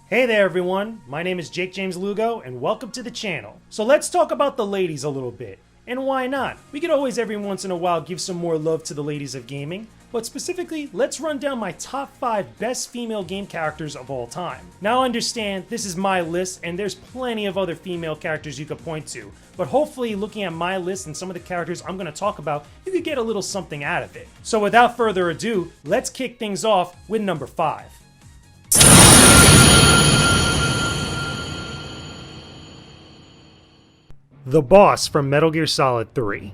Hey there everyone, my name is Jakejames Lugo and welcome to the channel. So let's talk about the ladies a little bit. And why not? We could always every once in a while give some more love to the ladies of gaming, but specifically, let's run down my top 5 best female game characters of all time. Now understand, this is my list and there's plenty of other female characters you could point to, but hopefully looking at my list and some of the characters I'm going to talk about, you could get a little something out of it. So without further ado, let's kick things off with number 5. The Boss from Metal Gear Solid 3.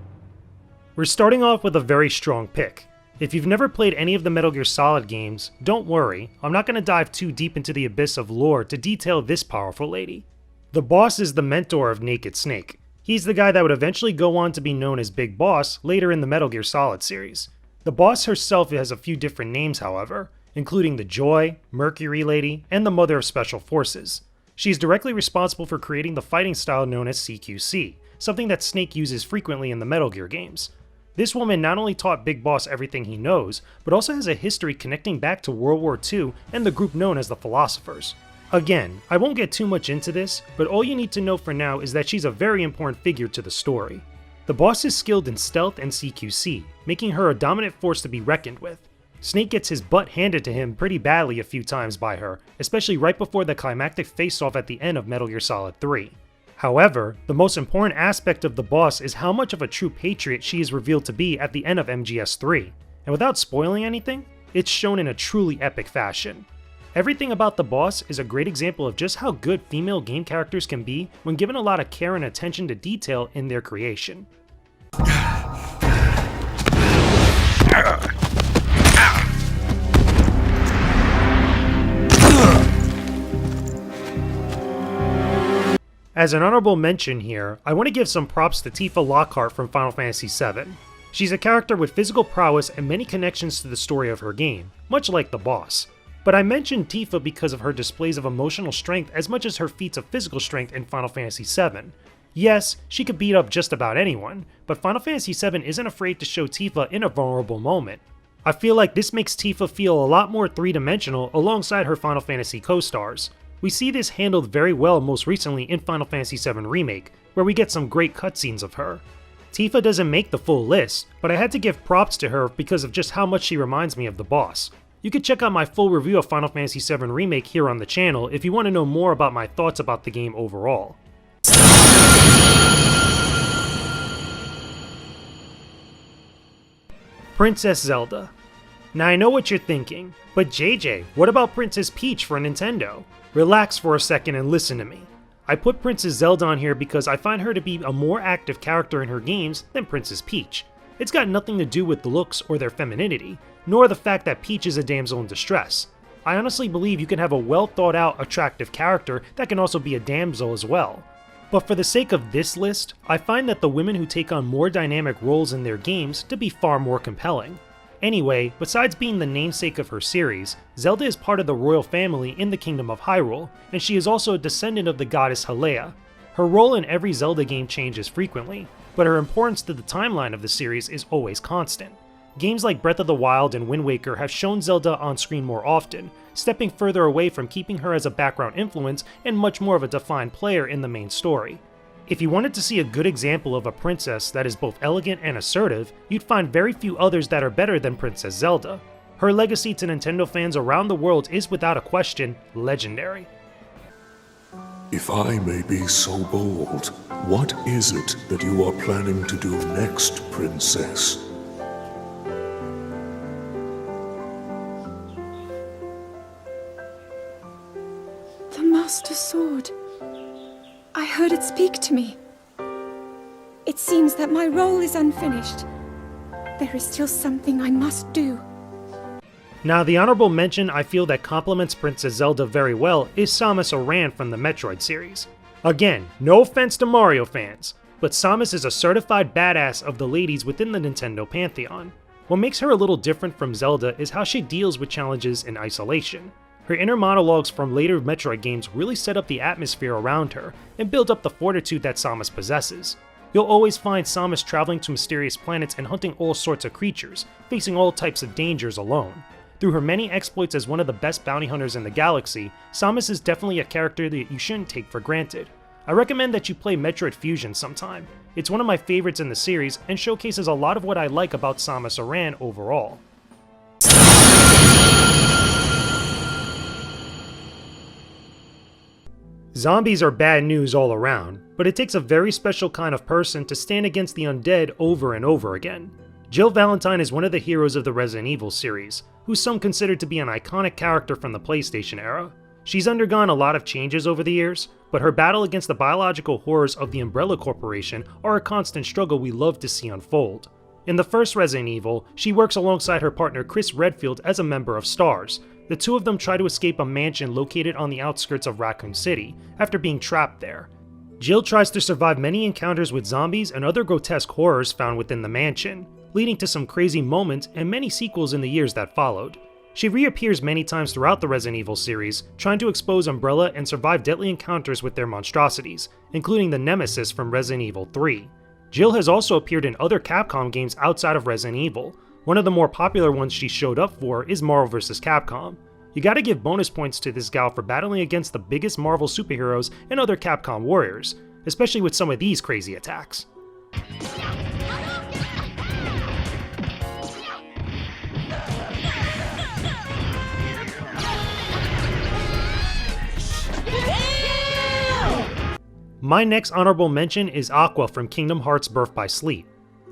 We're starting off with a very strong pick. If you've never played any of the Metal Gear Solid games, don't worry, I'm not going to dive too deep into the abyss of lore to detail this powerful lady. The Boss is the mentor of Naked Snake. He's the guy that would eventually go on to be known as Big Boss later in the Metal Gear Solid series. The Boss herself has a few different names however, including the Joy, Mercury Lady, and the Mother of Special Forces. She's directly responsible for creating the fighting style known as CQC, something that Snake uses frequently in the Metal Gear games. This woman not only taught Big Boss everything he knows, but also has a history connecting back to World War II and the group known as the Philosophers. Again, I won't get too much into this, but all you need to know for now is that she's a very important figure to the story. The Boss is skilled in stealth and CQC, making her a dominant force to be reckoned with. Snake gets his butt handed to him pretty badly a few times by her, especially right before the climactic face-off at the end of Metal Gear Solid 3. However, the most important aspect of the Boss is how much of a true patriot she is revealed to be at the end of MGS3, and without spoiling anything, it's shown in a truly epic fashion. Everything about the Boss is a great example of just how good female game characters can be when given a lot of care and attention to detail in their creation. As an honorable mention here, I want to give some props to Tifa Lockhart from Final Fantasy VII. She's a character with physical prowess and many connections to the story of her game, much like the Boss. But I mentioned Tifa because of her displays of emotional strength as much as her feats of physical strength in Final Fantasy VII. Yes, she could beat up just about anyone, but Final Fantasy VII isn't afraid to show Tifa in a vulnerable moment. I feel like this makes Tifa feel a lot more three-dimensional alongside her Final Fantasy co-stars. We see this handled very well most recently in Final Fantasy VII Remake, where we get some great cutscenes of her. Tifa doesn't make the full list, but I had to give props to her because of just how much she reminds me of the Boss. You can check out my full review of Final Fantasy VII Remake here on the channel if you want to know more about my thoughts about the game overall. Princess Zelda. Now I know what you're thinking, but JJ, what about Princess Peach for Nintendo? Relax for a second and listen to me. I put Princess Zelda on here because I find her to be a more active character in her games than Princess Peach. It's got nothing to do with the looks or their femininity, nor the fact that Peach is a damsel in distress. I honestly believe you can have a well thought out, attractive character that can also be a damsel as well. But for the sake of this list, I find that the women who take on more dynamic roles in their games to be far more compelling. Anyway, besides being the namesake of her series, Zelda is part of the royal family in the Kingdom of Hyrule, and she is also a descendant of the goddess Helea. Her role in every Zelda game changes frequently, but her importance to the timeline of the series is always constant. Games like Breath of the Wild and Wind Waker have shown Zelda on screen more often, stepping further away from keeping her as a background influence and much more of a defined player in the main story. If you wanted to see a good example of a princess that is both elegant and assertive, you'd find very few others that are better than Princess Zelda. Her legacy to Nintendo fans around the world is without a question legendary. If I may be so bold, what is it that you are planning to do next, Princess? The Master Sword. I heard it speak to me. It seems that my role is unfinished. There is still something I must do. Now, the honorable mention I feel that complements Princess Zelda very well is Samus Aran from the Metroid series. Again, no offense to Mario fans, but Samus is a certified badass of the ladies within the Nintendo pantheon. What makes her a little different from Zelda is how she deals with challenges in isolation. Her inner monologues from later Metroid games really set up the atmosphere around her and build up the fortitude that Samus possesses. You'll always find Samus traveling to mysterious planets and hunting all sorts of creatures, facing all types of dangers alone. Through her many exploits as one of the best bounty hunters in the galaxy, Samus is definitely a character that you shouldn't take for granted. I recommend that you play Metroid Fusion sometime. It's one of my favorites in the series and showcases a lot of what I like about Samus Aran overall. Zombies are bad news all around, but it takes a very special kind of person to stand against the undead over and over again. Jill Valentine is one of the heroes of the Resident Evil series, who some consider to be an iconic character from the PlayStation era. She's undergone a lot of changes over the years, but her battle against the biological horrors of the Umbrella Corporation are a constant struggle we love to see unfold. In the first Resident Evil, she works alongside her partner Chris Redfield as a member of STARS. The two of them try to escape a mansion located on the outskirts of Raccoon City, after being trapped there. Jill tries to survive many encounters with zombies and other grotesque horrors found within the mansion, leading to some crazy moments and many sequels in the years that followed. She reappears many times throughout the Resident Evil series, trying to expose Umbrella and survive deadly encounters with their monstrosities, including the Nemesis from Resident Evil 3. Jill has also appeared in other Capcom games outside of Resident Evil. One of the more popular ones she showed up for is Marvel vs. Capcom. You gotta give bonus points to this gal for battling against the biggest Marvel superheroes and other Capcom warriors, especially with some of these crazy attacks. My next honorable mention is Aqua from Kingdom Hearts Birth by Sleep.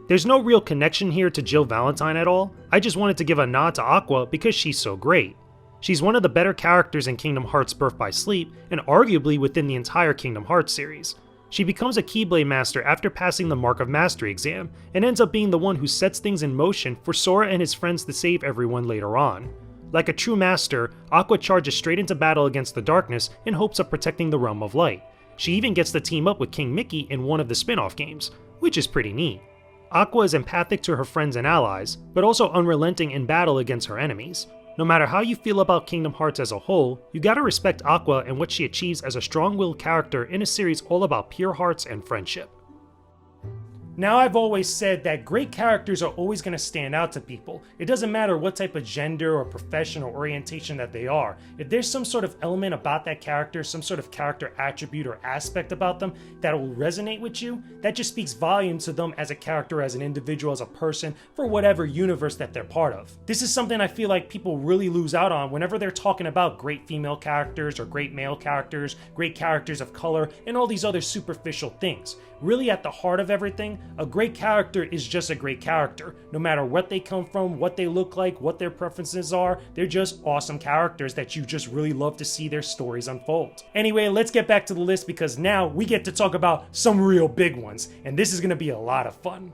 There's no real connection here to Jill Valentine at all, I just wanted to give a nod to Aqua because she's so great. She's one of the better characters in Kingdom Hearts Birth by Sleep, and arguably within the entire Kingdom Hearts series. She becomes a Keyblade Master after passing the Mark of Mastery exam, and ends up being the one who sets things in motion for Sora and his friends to save everyone later on. Like a true master, Aqua charges straight into battle against the darkness in hopes of protecting the Realm of Light. She even gets to team up with King Mickey in one of the spin-off games, which is pretty neat. Aqua is empathic to her friends and allies, but also unrelenting in battle against her enemies. No matter how you feel about Kingdom Hearts as a whole, you gotta respect Aqua and what she achieves as a strong-willed character in a series all about pure hearts and friendship. Now, I've always said that great characters are always going to stand out to people. It doesn't matter what type of gender or profession or orientation that they are. If there's some sort of element about that character, some sort of character attribute or aspect about them that will resonate with you, that just speaks volumes to them as a character, as an individual, as a person, for whatever universe that they're part of. This is something I feel like people really lose out on whenever they're talking about great female characters or great male characters, great characters of color, and all these other superficial things. Really, at the heart of everything, a great character is just a great character. No matter what they come from, what they look like, what their preferences are, they're just awesome characters that you just really love to see their stories unfold. Anyway, let's get back to the list because now we get to talk about some real big ones, and this is going to be a lot of fun.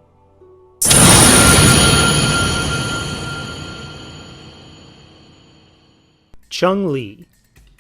Chun-Li.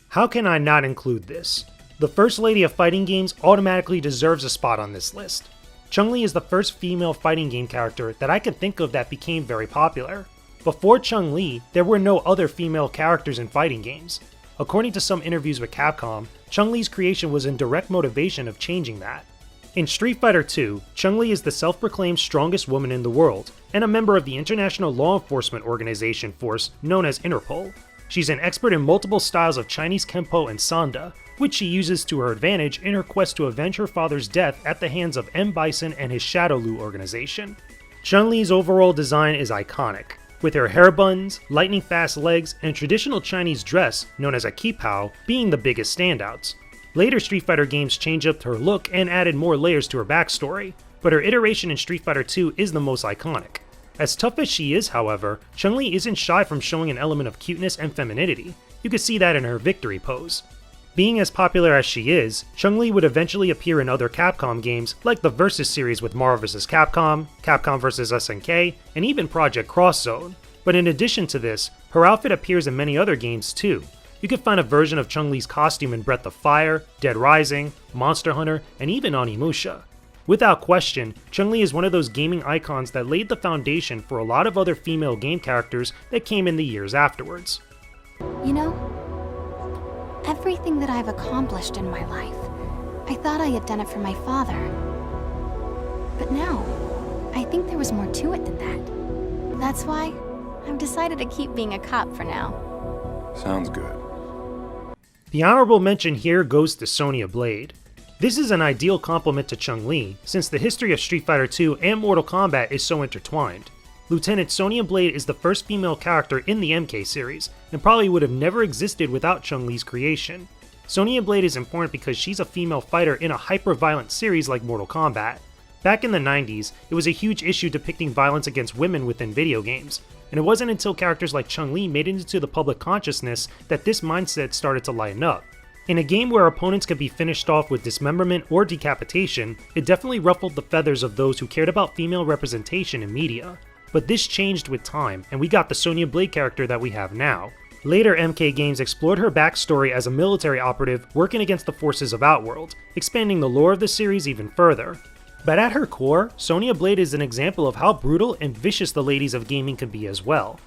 How can I not include this? The First Lady of fighting games automatically deserves a spot on this list. Chun-Li is the first female fighting game character that I can think of that became very popular. Before Chun-Li, there were no other female characters in fighting games. According to some interviews with Capcom, Chun-Li's creation was in direct motivation of changing that. In Street Fighter II, Chun-Li is the self-proclaimed strongest woman in the world, and a member of the international law enforcement organization force known as Interpol. She's an expert in multiple styles of Chinese Kempo and Sanda, which she uses to her advantage in her quest to avenge her father's death at the hands of M. Bison and his Shadowloo organization. Chun-Li's overall design is iconic, with her hair buns, lightning-fast legs, and traditional Chinese dress, known as a qipao, being the biggest standouts. Later Street Fighter games changed up her look and added more layers to her backstory, but her iteration in Street Fighter II is the most iconic. As tough as she is, however, Chun-Li isn't shy from showing an element of cuteness and femininity. You can see that in her victory pose. Being as popular as she is, Chun-Li would eventually appear in other Capcom games like the Versus series with Marvel vs. Capcom, Capcom vs. SNK, and even Project Cross Zone. But in addition to this, her outfit appears in many other games too. You can find a version of Chun-Li's costume in Breath of Fire, Dead Rising, Monster Hunter, and even Onimusha. Without question, Chun-Li is one of those gaming icons that laid the foundation for a lot of other female game characters that came in the years afterwards. You know, everything that I've accomplished in my life, I thought I had done it for my father. But now, I think there was more to it than that. That's why I've decided to keep being a cop for now. Sounds good. The honorable mention here goes to Sonya Blade. This is an ideal complement to Chun-Li, since the history of Street Fighter II and Mortal Kombat is so intertwined. Lieutenant Sonya Blade is the first female character in the MK series, and probably would have never existed without Chun-Li's creation. Sonya Blade is important because she's a female fighter in a hyper-violent series like Mortal Kombat. Back in the 90s, it was a huge issue depicting violence against women within video games, and it wasn't until characters like Chun-Li made it into the public consciousness that this mindset started to lighten up. In a game where opponents could be finished off with dismemberment or decapitation, it definitely ruffled the feathers of those who cared about female representation in media. But this changed with time, and we got the Sonya Blade character that we have now. Later MK games explored her backstory as a military operative working against the forces of Outworld, expanding the lore of the series even further. But at her core, Sonya Blade is an example of how brutal and vicious the ladies of gaming can be as well.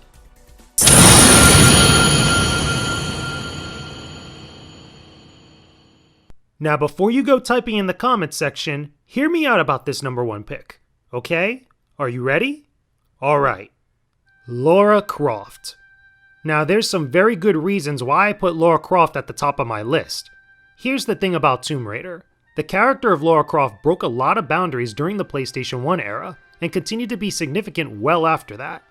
Now before you go typing in the comments section, hear me out about this number 1 pick, okay? Are you ready? Alright, Lara Croft. Now there's some very good reasons why I put Lara Croft at the top of my list. Here's the thing about Tomb Raider. The character of Lara Croft broke a lot of boundaries during the PlayStation 1 era, and continued to be significant well after that.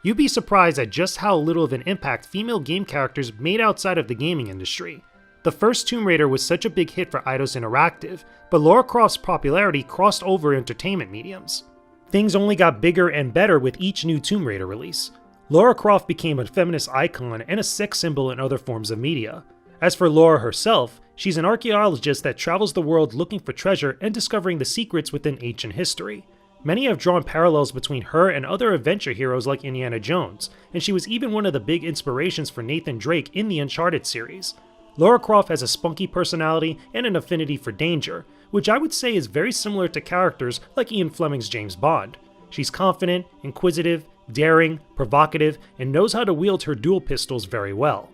You'd be surprised at just how little of an impact female game characters made outside of the gaming industry. The first Tomb Raider was such a big hit for Eidos Interactive, but Lara Croft's popularity crossed over entertainment mediums. Things only got bigger and better with each new Tomb Raider release. Lara Croft became a feminist icon and a sex symbol in other forms of media. As for Lara herself, she's an archaeologist that travels the world looking for treasure and discovering the secrets within ancient history. Many have drawn parallels between her and other adventure heroes like Indiana Jones, and she was even one of the big inspirations for Nathan Drake in the Uncharted series. Lara Croft has a spunky personality and an affinity for danger, which I would say is very similar to characters like Ian Fleming's James Bond. She's confident, inquisitive, daring, provocative, and knows how to wield her dual pistols very well.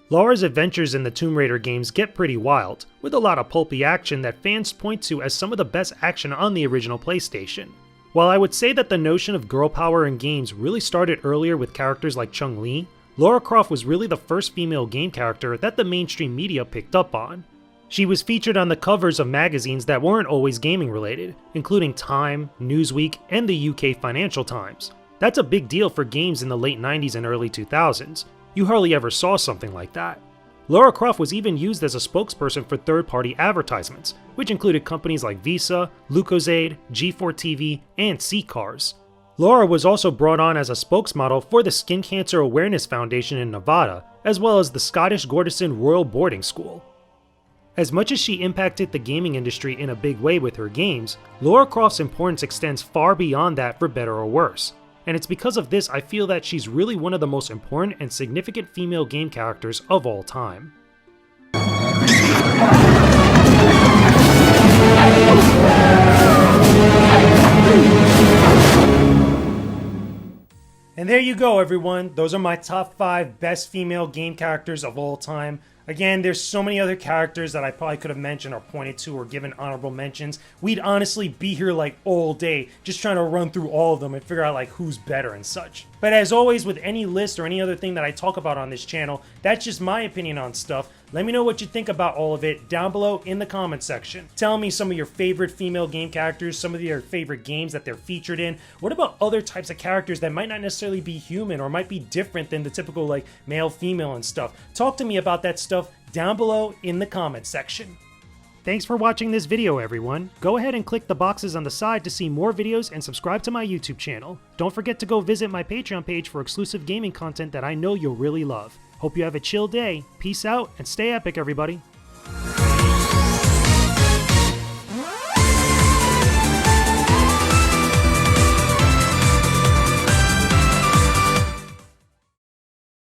Lara's adventures in the Tomb Raider games get pretty wild, with a lot of pulpy action that fans point to as some of the best action on the original PlayStation. While I would say that the notion of girl power in games really started earlier with characters like Chun-Li, Lara Croft was really the first female game character that the mainstream media picked up on. She was featured on the covers of magazines that weren't always gaming related, including Time, Newsweek, and the UK Financial Times. That's a big deal for games in the late 90s and early 2000s. You hardly ever saw something like that. Lara Croft was even used as a spokesperson for third-party advertisements, which included companies like Visa, Lucozade, G4 TV, and C-Cars. Lara was also brought on as a spokesmodel for the Skin Cancer Awareness Foundation in Nevada, as well as the Scottish Gordonstoun Royal Boarding School. As much as she impacted the gaming industry in a big way with her games, Lara Croft's importance extends far beyond that for better or worse. And it's because of this I feel that she's really one of the most important and significant female game characters of all time. And there you go, everyone. Those are my top 5 best female game characters of all time. Again, there's so many other characters that I probably could have mentioned or pointed to or given honorable mentions. We'd honestly be here like all day just trying to run through all of them and figure out like who's better and such. But as always with any list or any other thing that I talk about on this channel, that's just my opinion on stuff. Let me know what you think about all of it down below in the comment section. Tell me some of your favorite female game characters, some of your favorite games that they're featured in. What about other types of characters that might not necessarily be human or might be different than the typical like male, female and stuff? Talk to me about that stuff down below in the comment section. Thanks for watching this video, everyone. Go ahead and click the boxes on the side to see more videos and subscribe to my YouTube channel. Don't forget to go visit my Patreon page for exclusive gaming content that I know you'll really love. Hope you have a chill day. Peace out and stay epic, everybody.